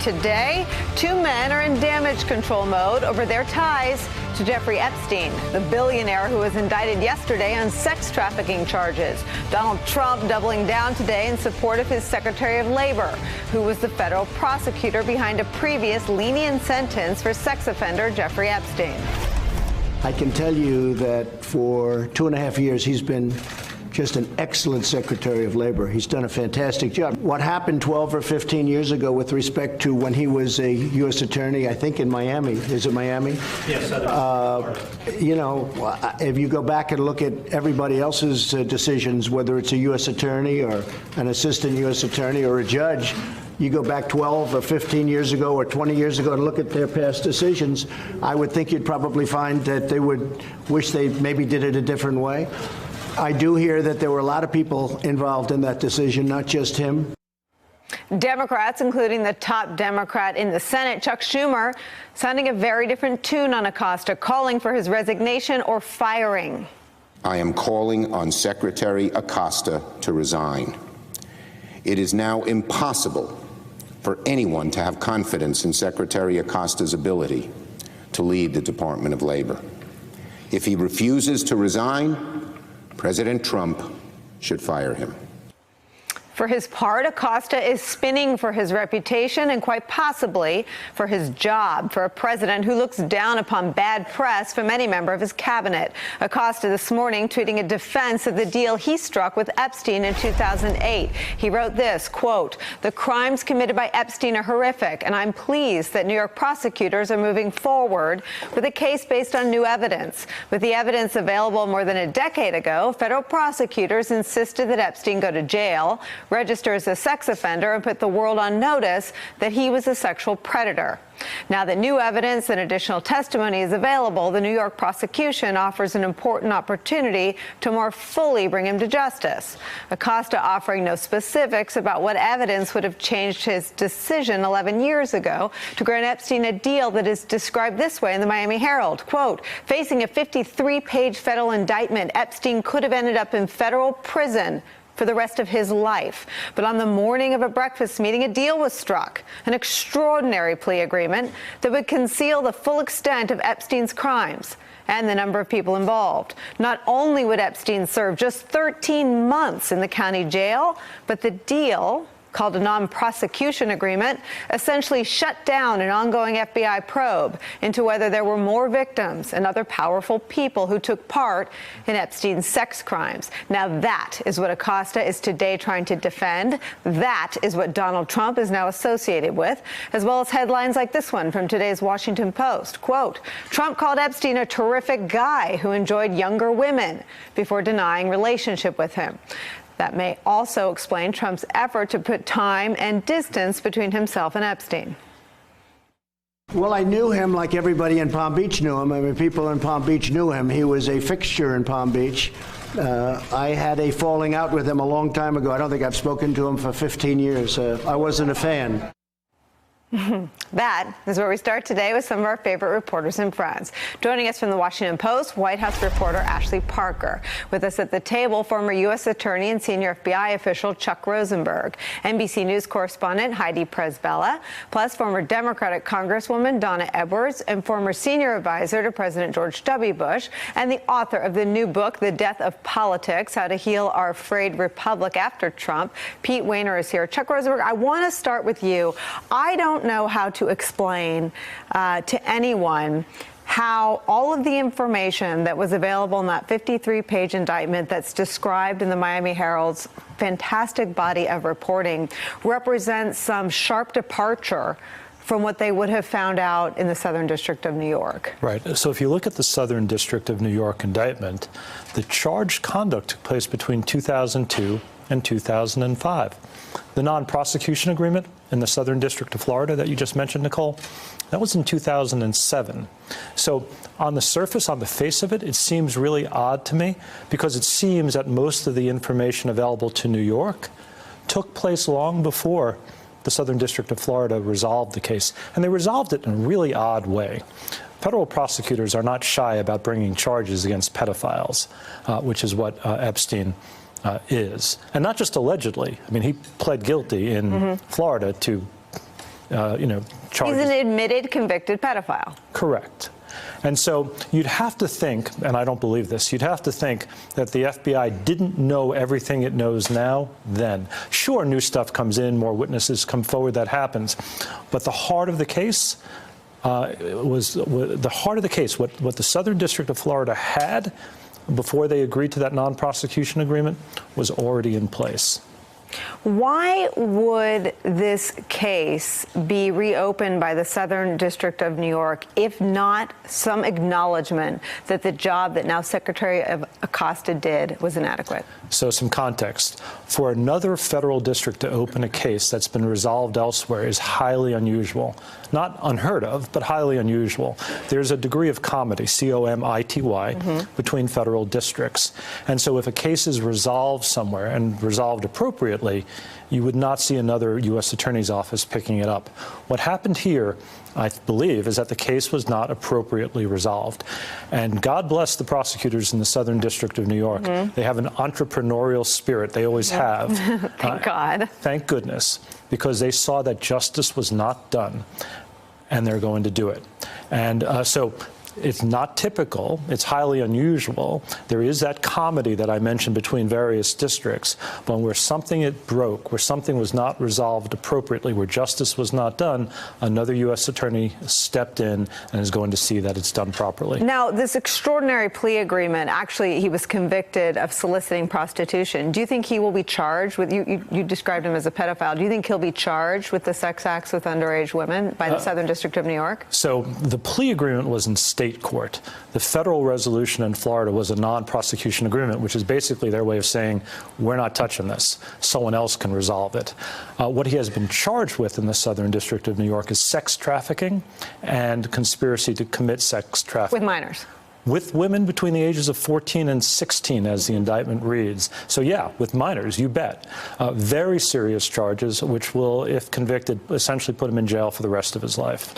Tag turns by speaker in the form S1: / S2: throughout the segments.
S1: today. Two men are in damage control mode over their ties to Jeffrey Epstein, the billionaire who was indicted yesterday on sex trafficking charges. Donald Trump doubling down today in support of his Secretary of Labor, who was the federal prosecutor behind a previous lenient sentence for sex offender Jeffrey Epstein.
S2: I can tell you that for 2.5 years, he's been just an excellent Secretary of Labor. He's done a fantastic job. What happened 12 or 15 years ago with respect to when he was a U.S. attorney, I think in Miami, is it Miami?
S3: Yes.
S2: You know, if you go back and look at everybody else's decisions, whether it's a U.S. attorney or an assistant U.S. attorney or a judge, you go back 12 or 15 years ago or 20 years ago and look at their past decisions, I would think you'd probably find that they would wish they maybe did it a different way. I do hear that there were a lot of people involved in that decision, not just him.
S1: Democrats, including the top Democrat in the Senate, Chuck Schumer, sounding a very different tune on Acosta, calling for his resignation or firing.
S4: I am calling on Secretary Acosta to resign. It is now impossible for anyone to have confidence in Secretary Acosta's ability to lead the Department of Labor. If he refuses to resign, President Trump should fire him.
S1: For his part, Acosta is spinning for his reputation and quite possibly for his job, for a president who looks down upon bad press from any member of his cabinet. Acosta this morning tweeting a defense of the deal he struck with Epstein in 2008. He wrote this, quote, "The crimes committed by Epstein are horrific, and I'm pleased that New York prosecutors are moving forward with a case based on new evidence. With the evidence available more than a decade ago, federal prosecutors insisted that Epstein go to jail, register as a sex offender, and put the world on notice that he was a sexual predator. Now that new evidence and additional testimony is available, the New York prosecution offers an important opportunity to more fully bring him to justice." Acosta offering no specifics about what evidence would have changed his decision 11 years ago to grant Epstein a deal that is described this way in the Miami Herald, quote, "Facing a 53-page federal indictment, Epstein could have ended up in federal prison for the rest of his life. But on the morning of a breakfast meeting, a deal was struck, an extraordinary plea agreement that would conceal the full extent of Epstein's crimes and the number of people involved. Not only would Epstein serve just 13 months in the county jail, but the deal, called a non-prosecution agreement, essentially shut down an ongoing FBI probe into whether there were more victims and other powerful people who took part in Epstein's sex crimes." Now that is what Acosta is today trying to defend. That is what Donald Trump is now associated with, as well as headlines like this one from today's Washington Post. Quote, "Trump called Epstein a terrific guy who enjoyed younger women before denying relationship with him." That may also explain Trump's effort to put time and distance between himself and Epstein.
S2: Well, I knew him like everybody in Palm Beach knew him. I mean, people in Palm Beach knew him. He was a fixture in Palm Beach. I had a falling out with him a long time ago. I don't think I've spoken to him for 15 years. I wasn't a fan.
S1: That is where we start today with some of our favorite reporters and friends. Joining us from the Washington Post, White House reporter Ashley Parker. With us at the table, former U.S. Attorney and senior FBI official Chuck Rosenberg, NBC News correspondent Heidi Presbella, plus former Democratic Congresswoman Donna Edwards, and former senior advisor to President George W. Bush, and the author of the new book, The Death of Politics, How to Heal Our Frayed Republic After Trump. Pete Wehner is here. Chuck Rosenberg, I want to start with you. I don't know how to explain to anyone how all of the information that was available in that 53-page indictment that's described in the Miami Herald's fantastic body of reporting represents some sharp departure from what they would have found out in the Southern District of New York.
S3: Right. So if you look at the Southern District of New York indictment, the charged conduct took place between 2002 and 2005. The non-prosecution agreement in the Southern District of Florida that you just mentioned, Nicole, that was in 2007. So on the surface, on the face of it, it seems really odd to me because it seems that most of the information available to New York took place long before the Southern District of Florida resolved the case. And they resolved it in a really odd way. Federal prosecutors are not shy about bringing charges against pedophiles, which is what Epstein is. And not just allegedly. I mean, he pled guilty in Florida to charges.
S1: He's an admitted convicted pedophile.
S3: Correct. And so you'd have to think, and I don't believe this, you'd have to think that the FBI didn't know everything it knows now then. Sure, new stuff comes in, more witnesses come forward, that happens. But the heart of the case what the Southern District of Florida had before they agreed to that non-prosecution agreement was already in place.
S1: Why would this case be reopened by the Southern District of New York if not some acknowledgement that the job that now Secretary of Acosta did was inadequate?
S3: So some context. For another federal district to open a case that's been resolved elsewhere is highly unusual. Not unheard of, but highly unusual. There's a degree of comity, C-O-M-I-T-Y, between federal districts. And so if a case is resolved somewhere and resolved appropriately, you would not see another U.S. Attorney's Office picking it up. What happened here, I believe, is that the case was not appropriately resolved. And God bless the prosecutors in the Southern District of New York. They have an entrepreneurial spirit. They always have.
S1: Thank God.
S3: Thank goodness, because they saw that justice was not done, and they're going to do it. And so it's not typical. It's highly unusual. There is that comedy that I mentioned between various districts, but where something broke, where something was not resolved appropriately, where justice was not done, another U.S. attorney stepped in and is going to see that it's done properly.
S1: Now, this extraordinary plea agreement, actually, he was convicted of soliciting prostitution. Do you think he will be charged with, you described him as a pedophile, do you think he'll be charged with the sex acts with underage women by the Southern District of New York?
S3: So the plea agreement was in state court. The federal resolution in Florida was a non-prosecution agreement, which is basically their way of saying, we're not touching this. Someone else can resolve it. What he has been charged with in the Southern District of New York is sex trafficking and conspiracy to commit sex trafficking.
S1: With minors?
S3: With women between the ages of 14 and 16, as the indictment reads. So yeah, with minors, you bet. Very serious charges, which will, if convicted, essentially put him in jail for the rest of his life.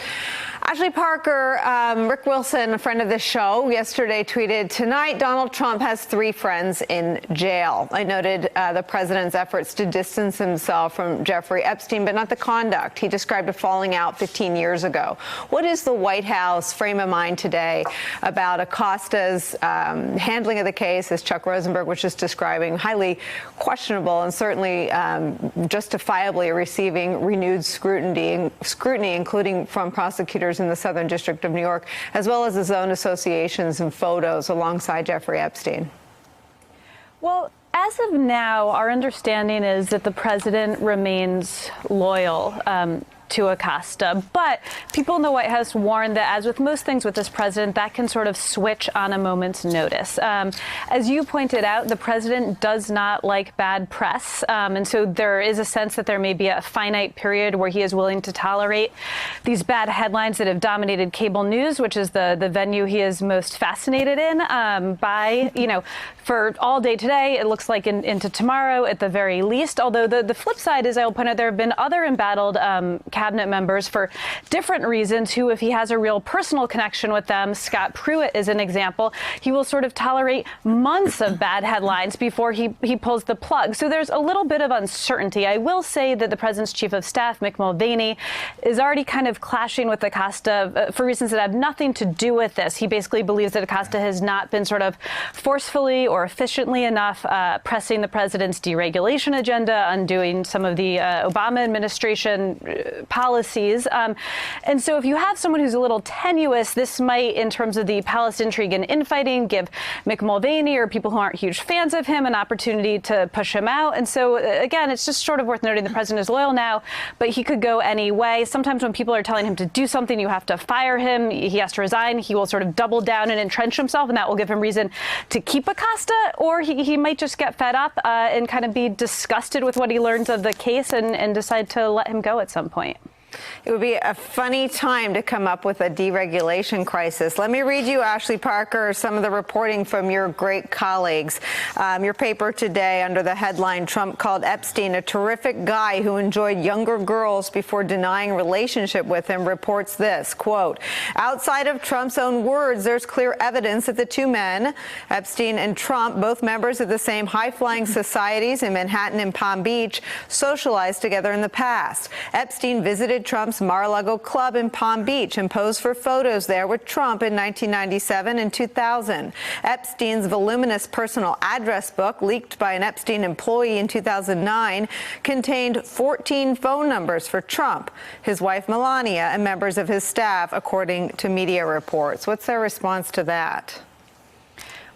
S1: Ashley Parker, Rick Wilson, a friend of the show, yesterday tweeted, tonight Donald Trump has 3 friends in jail. I noted the president's efforts to distance himself from Jeffrey Epstein, but not the conduct. He described a falling out 15 years ago. What is the White House frame of mind today about Acosta's handling of the case, as Chuck Rosenberg was just describing, highly questionable and certainly justifiably receiving renewed scrutiny, including from prosecutors in the Southern District of New York, as well as his own associations and photos alongside Jeffrey Epstein?
S5: Well, as of now, our understanding is that the president remains loyal to Acosta. But people in the White House warned that, as with most things with this president, that can sort of switch on a moment's notice. As you pointed out, the president does not like bad press. And so there is a sense that there may be a finite period where he is willing to tolerate these bad headlines that have dominated cable news, which is the venue he is most fascinated in, for all day today, it looks like into tomorrow at the very least. Although the flip side is, I will point out, there have been other embattled cabinet members for different reasons who, if he has a real personal connection with them, Scott Pruitt is an example, he will sort of tolerate months of bad headlines before he pulls the plug. So there's a little bit of uncertainty. I will say that the president's chief of staff, Mick Mulvaney, is already kind of clashing with Acosta for reasons that have nothing to do with this. He basically believes that Acosta has not been sort of forcefully or efficiently enough pressing the president's deregulation agenda, undoing some of the Obama administration policies. And so if you have someone who's a little tenuous, this might, in terms of the palace intrigue and infighting, give Mick Mulvaney or people who aren't huge fans of him an opportunity to push him out. And so, again, it's just sort of worth noting the president is loyal now, but he could go any way. Sometimes when people are telling him to do something, you have to fire him. He has to resign. He will sort of double down and entrench himself, and that will give him reason to keep Acosta, or he might just get fed up and kind of be disgusted with what he learns of the case and decide to let him go at some point.
S1: It would be a funny time to come up with a deregulation crisis. Let me read you, Ashley Parker, some of the reporting from your great colleagues. Your paper today, under the headline, Trump called Epstein a terrific guy who enjoyed younger girls before denying relationship with him, reports this, quote, outside of Trump's own words, there's clear evidence that the two men, Epstein and Trump, both members of the same high-flying societies in Manhattan and Palm Beach, socialized together in the past. Epstein visited Trump's Mar-a-Lago club in Palm Beach and posed for photos there with Trump in 1997 and 2000. Epstein's voluminous personal address book, leaked by an Epstein employee in 2009, contained 14 phone numbers for Trump, his wife Melania, and members of his staff, according to media reports. What's their response to that?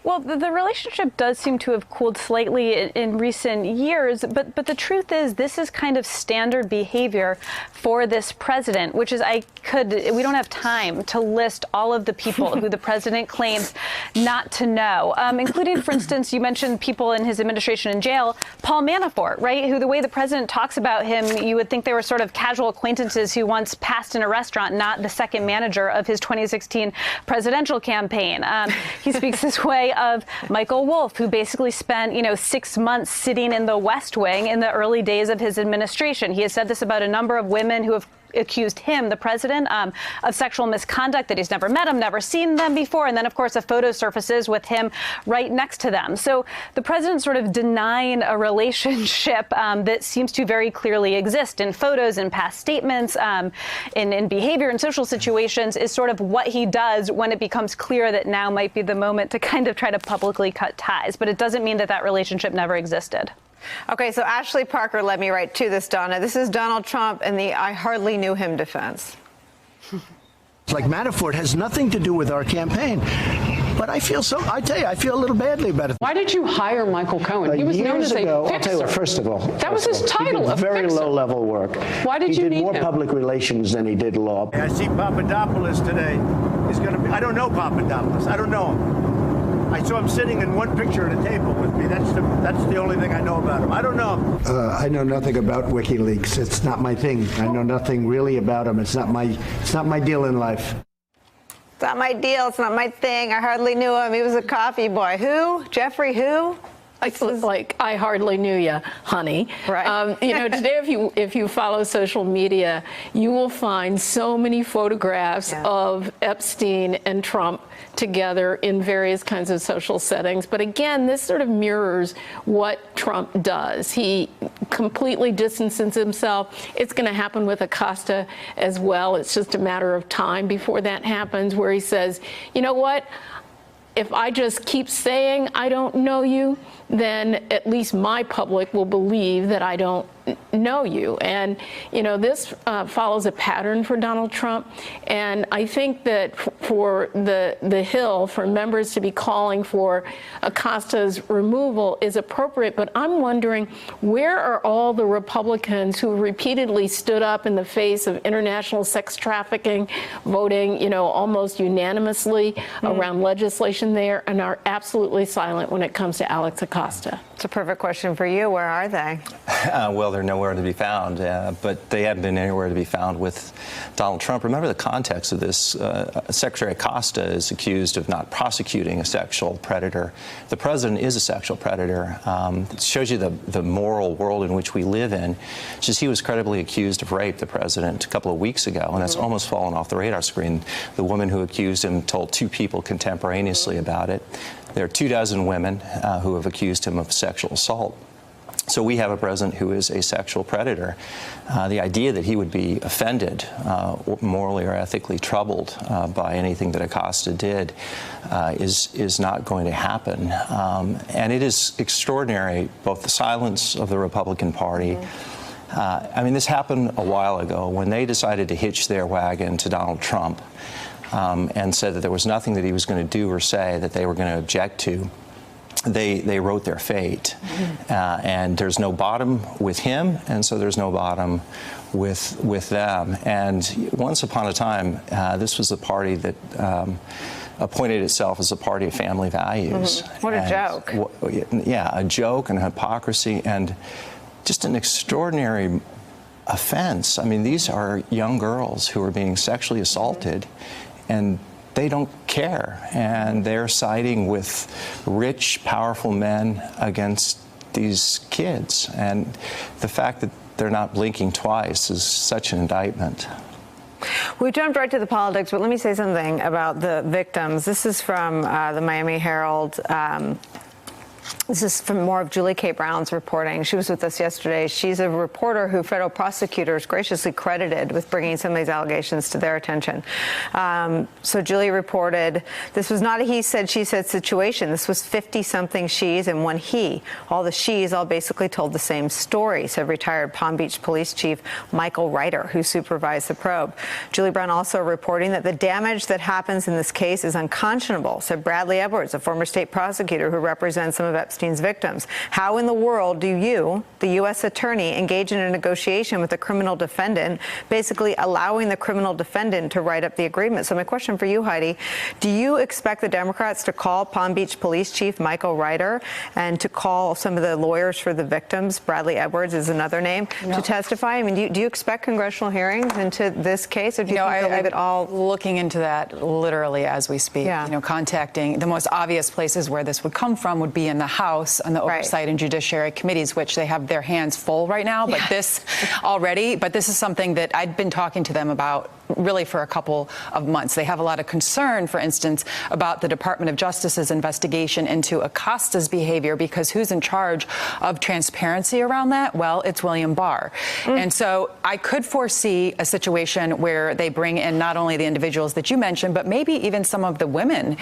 S5: Well, the relationship does seem to have cooled slightly in recent years, but the truth is this is kind of standard behavior for this president, which is we don't have time to list all of the people who the president claims not to know, including, for instance, you mentioned people in his administration in jail, Paul Manafort, right, who the way the president talks about him, you would think they were sort of casual acquaintances who once passed in a restaurant, not the second manager of his 2016 presidential campaign. He speaks this way of Michael Wolff, who basically spent, 6 months sitting in the West Wing in the early days of his administration. He has said this about a number of women who have accused him, the president, of sexual misconduct, that he's never met them, never seen them before. And then, of course, a photo surfaces with him right next to them. So the president sort of denying a relationship that seems to very clearly exist in photos and past statements, in behavior and social situations is sort of what he does when it becomes clear that now might be the moment to kind of try to publicly cut ties. But it doesn't mean that that relationship never existed.
S1: Okay, so Ashley Parker led me right to this, Donna. This is Donald Trump and the "I hardly knew him" defense.
S2: Like Manafort has nothing to do with our campaign. But I feel I feel a little badly about it.
S6: Why did you hire Michael Cohen? He was known as a fixer.
S2: I'll tell you what, first of all.
S6: That was his title, a
S2: very
S6: fixer.
S2: low-level work.
S6: Why did you need him?
S2: He did more public relations than he did law.
S7: I see Papadopoulos today. He's going to be. I don't know Papadopoulos. I don't know him. I saw him sitting in one picture at a table with me. That's the only thing I know about him. I don't know him.
S2: I know nothing about WikiLeaks. It's not my thing. I know nothing really about him. It's not my deal in life.
S1: It's not my deal. It's not my thing. I hardly knew him. He was a coffee boy. Who? Jeffrey who?
S8: It's like, I hardly knew you, honey.
S1: Right.
S8: Today, if you follow social media, you will find so many photographs of Epstein and Trump together in various kinds of social settings. But again, this sort of mirrors what Trump does. He completely distances himself. It's going to happen with Acosta as well. It's just a matter of time before that happens, where he says, you know what? If I just keep saying I don't know you, then at least my public will believe that I don't know you. And, this follows a pattern for Donald Trump. And I think that for the Hill, for members to be calling for Acosta's removal is appropriate. But I'm wondering, where are all the Republicans who repeatedly stood up in the face of international sex trafficking, voting, almost unanimously around legislation there, and are absolutely silent when it comes to Alex Acosta?
S1: It's a perfect question for you. Where are they?
S9: Well, they're nowhere to be found, but they haven't been anywhere to be found with Donald Trump. Remember the context of this. Secretary Acosta is accused of not prosecuting a sexual predator. The president is a sexual predator. It shows you the moral world in which we live in. Just he was credibly accused of rape, the president, a couple of weeks ago, and that's almost fallen off the radar screen. The woman who accused him told 2 people contemporaneously about it. There are 24 women who have accused him of sexual assault. So we have a president who is a sexual predator. The idea that he would be offended, morally or ethically troubled by anything that Acosta did is not going to happen. And it is extraordinary, both the silence of the Republican Party. This happened a while ago when they decided to hitch their wagon to Donald Trump and said that there was nothing that he was going to do or say that they were going to object to. They wrote their fate, and there's no bottom with him, and so there's no bottom with them. And once upon a time, this was the party that appointed itself as a party of family values.
S1: What a joke.
S9: Yeah, a joke and hypocrisy and just an extraordinary offense. These are young girls who are being sexually assaulted, and they don't care, and they're siding with rich, powerful men against these kids. And the fact that they're not blinking twice is such an indictment.
S1: We jumped right to the politics, but let me say something about the victims. This is from the Miami Herald. This is from more of Julie K. Brown's reporting. She was with us yesterday. She's a reporter who federal prosecutors graciously credited with bringing some of these allegations to their attention. So Julie reported, this was not a he said, she said situation. This was 50-something she's and one he. All the she's all basically told the same story, said retired Palm Beach Police Chief Michael Reiter, who supervised the probe. Julie Brown also reporting that the damage that happens in this case is unconscionable, said Bradley Edwards, a former state prosecutor who represents some of Epstein's victims. How in the world do you, the U.S. attorney, engage in a negotiation with a criminal defendant, basically allowing the criminal defendant to write up the agreement? So my question for you, Heidi, do you expect the Democrats to call Palm Beach Police Chief Michael Reiter and to call some of the lawyers for the victims, Bradley Edwards is another name, to testify? I mean, do you expect congressional hearings into this case, or do you think they'll leave it all?
S10: Looking into that literally as we speak.
S1: Yeah.
S10: You know, contacting the most obvious places where this would come from would be in the House and the Oversight and Judiciary Committees, which they have their hands full right now. But this is something that I'd been talking to them about really for a couple of months. They have a lot of concern, for instance, about the Department of Justice's investigation into Acosta's behavior, because who's in charge of transparency around that? Well, it's William Barr. And so I could foresee a situation where they bring in not only the individuals that you mentioned, but maybe even some of the women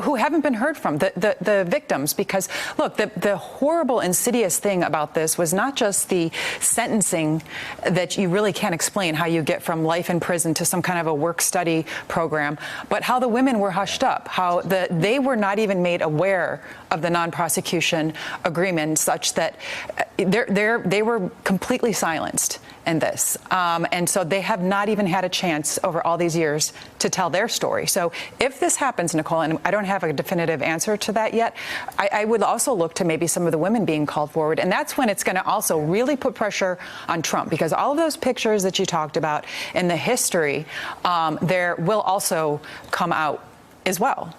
S10: who haven't been heard from, the victims. Because, look, the horrible, insidious thing about this was not just the sentencing that you really can't explain how you get from life in prison to some kind of a work-study program, but how the women were hushed up, how they were not even made aware of the non-prosecution agreement, such that they were completely silenced in this. And so they have not even had a chance over all these years to tell their story. So if this happens, Nicole, and I don't have a definitive answer to that yet, I would also look to maybe some of the women being called forward. And that's when it's going to also really put pressure on Trump, because all of those pictures that you talked about in the history, there will also come out as well.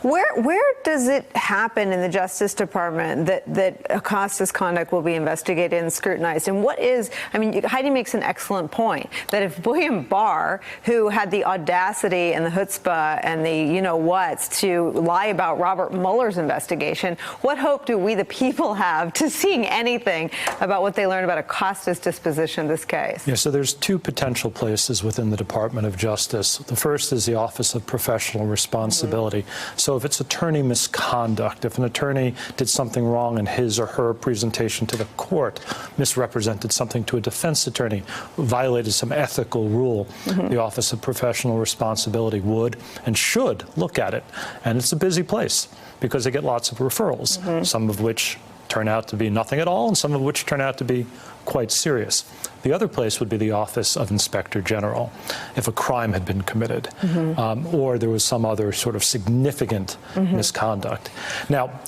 S1: Where does it happen in the Justice Department that Acosta's conduct will be investigated and scrutinized? And what is, I mean, Heidi makes an excellent point that if William Barr, who had the audacity and the chutzpah and the you-know-whats to lie about Robert Mueller's investigation, what hope do we, the people, have to seeing anything about what they learned about Acosta's disposition of this case?
S3: Yeah, so there's two potential places within the Department of Justice. The first is the Office of Professional Responsibility. So if it's attorney misconduct, if an attorney did something wrong in his or her presentation to the court, misrepresented something to a defense attorney, violated some ethical rule, the Office of Professional Responsibility would and should look at it. And it's a busy place because they get lots of referrals, some of which turn out to be nothing at all and some of which turn out to be quite serious. The other place would be the Office of Inspector General, if a crime had been committed, or there was some other sort of significant misconduct. Now,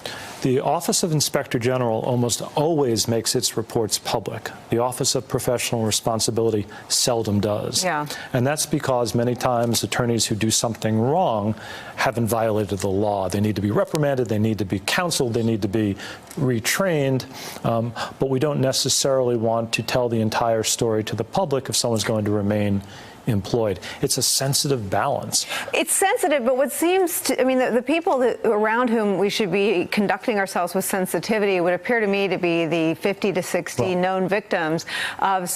S3: the Office of Inspector General almost always makes its reports public. The Office of Professional Responsibility seldom does. Yeah. And that's because many times attorneys who do something wrong haven't violated the law. They need to be reprimanded, they need to be counseled, they need to be retrained, but we don't necessarily want to tell the entire story to the public if someone's going to remain employed. It's a sensitive balance.
S1: It's sensitive, but what seems to, I mean, the people around whom we should be conducting ourselves with sensitivity would appear to me to be the 50 to 60 known victims of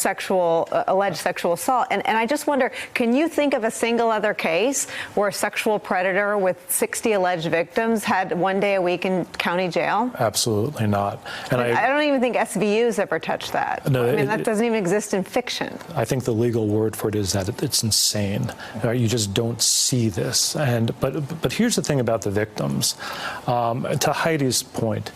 S1: alleged sexual assault. And I just wonder, can you think of a single other case where a sexual predator with 60 alleged victims had one day a week in county jail?
S3: Absolutely not. And
S1: I don't even think SVU's ever touched that.
S3: No,
S1: I mean, that doesn't even exist in fiction.
S3: I think the legal word for it is that it's insane. You just don't see this. But here's the thing about the victims. To Heidi's point,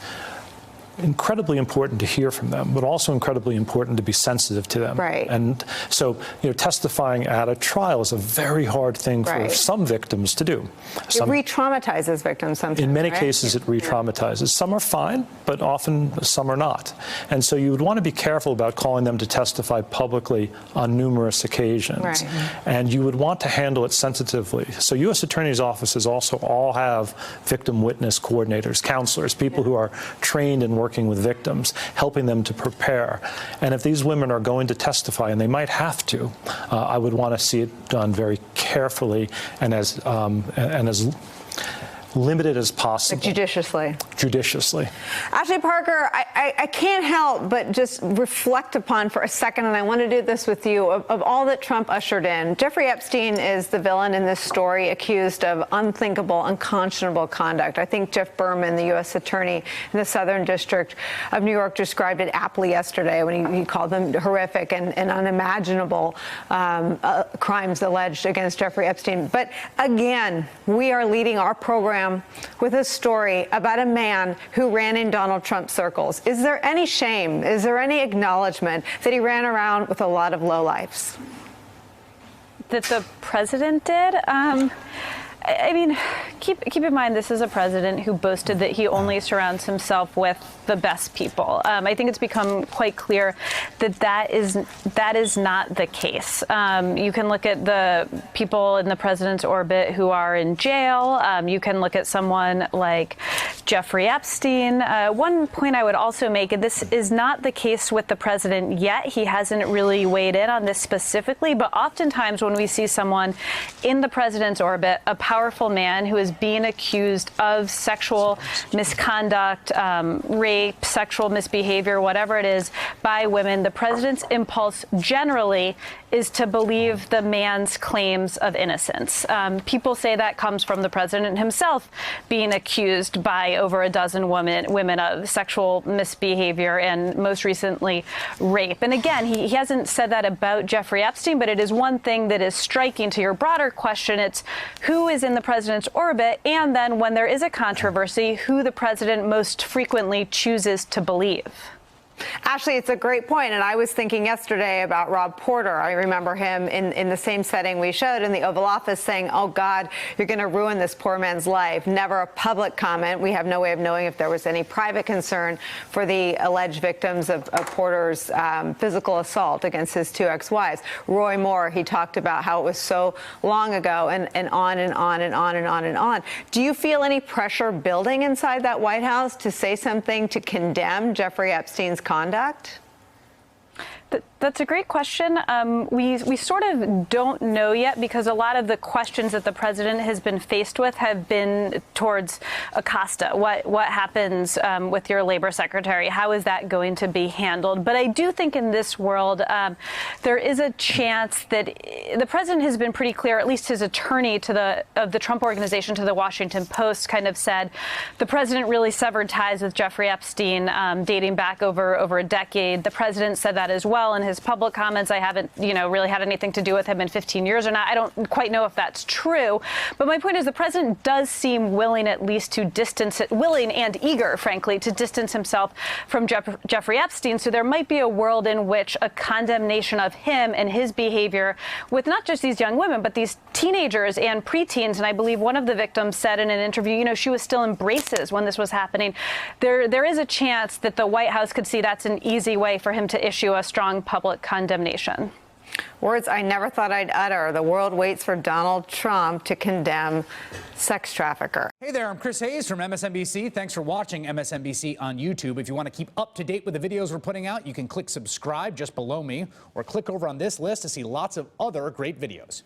S3: incredibly important to hear from them, but also incredibly important to be sensitive to them. Right. And so, testifying at a trial is a very hard thing for some victims to do.
S1: It re-traumatizes victims sometimes.
S3: In many cases, it re-traumatizes. Some are fine, but often some are not. And so you would want to be careful about calling them to testify publicly on numerous occasions. Right. And you would want to handle it sensitively. So U.S. attorneys' offices also all have victim witness coordinators, counselors, people who are trained in working with victims, helping them to prepare. And if these women are going to testify, and they might have to, I would want to see it done very carefully and as limited as possible.
S1: Like judiciously.
S3: judiciously.
S1: Ashley Parker, I can't help but just reflect upon for a second, and I want to do this with you, of all that Trump ushered in. Jeffrey Epstein is the villain in this story, accused of unthinkable, unconscionable conduct. I think Jeff Berman, the U.S. attorney in the Southern District of New York, described it aptly yesterday when he called them horrific and unimaginable crimes alleged against Jeffrey Epstein. But again, we are leading our program with a story about a man who ran in Donald Trump circles. Is there any shame? Is there any acknowledgement that he ran around with a lot of lowlifes?
S5: That the president did? I mean, keep in mind, this is a president who boasted that he only surrounds himself with the best people. I think it's become quite clear that that is not the case. You can look at the people in the president's orbit who are in jail. You can look at someone like Jeffrey Epstein. One point I would also make, and this is not the case with the president yet. He hasn't really weighed in on this specifically, but oftentimes when we see someone in the president's orbit, a powerful man who is being accused of sexual misconduct, rape, sexual misbehavior, whatever it is, by women, the president's impulse generally is to believe the man's claims of innocence. People say that comes from the president himself being accused by over a dozen women of sexual misbehavior and most recently rape. And again, he hasn't said that about Jeffrey Epstein, but it is one thing that is striking to your broader question. It's who is in the president's orbit, and then when there is a controversy, who the president most frequently chooses to believe.
S1: Ashley, it's a great point, and I was thinking yesterday about Rob Porter. I remember him in the same setting we showed in the Oval Office saying, oh, God, you're going to ruin this poor man's life. Never a public comment. We have no way of knowing if there was any private concern for the alleged victims of Porter's physical assault against his two ex-wives. Roy Moore, he talked about how it was so long ago, and on and on and on and on and on. Do you feel any pressure building inside that White House to say something to condemn Jeffrey Epstein's conduct?
S5: That's a great question. We sort of don't know yet, because a lot of the questions that the president has been faced with have been towards Acosta. What happens with your labor secretary? How is that going to be handled? But I do think in this world, there is a chance that the president has been pretty clear, at least his attorney of the Trump Organization to the Washington Post kind of said the president really severed ties with Jeffrey Epstein dating back over a decade. The president said that as well in his public comments. I haven't, really had anything to do with him in 15 years or not. I don't quite know if that's true. But my point is the president does seem willing at least to willing and eager, frankly, to distance himself from Jeffrey Epstein. So there might be a world in which a condemnation of him and his behavior with not just these young women, but these teenagers and preteens. And I believe one of the victims said in an interview, she was still in braces when this was happening. There is a chance that the White House could see that's an easy way for him to issue a strong public condemnation.
S1: Words I never thought I'd utter. The world waits for Donald Trump to condemn sex trafficker.
S11: Hey there, I'm Chris Hayes from MSNBC. Thanks for watching MSNBC on YouTube. If you want to keep up to date with the videos we're putting out, you can click subscribe just below me, or click over on this list to see lots of other great videos.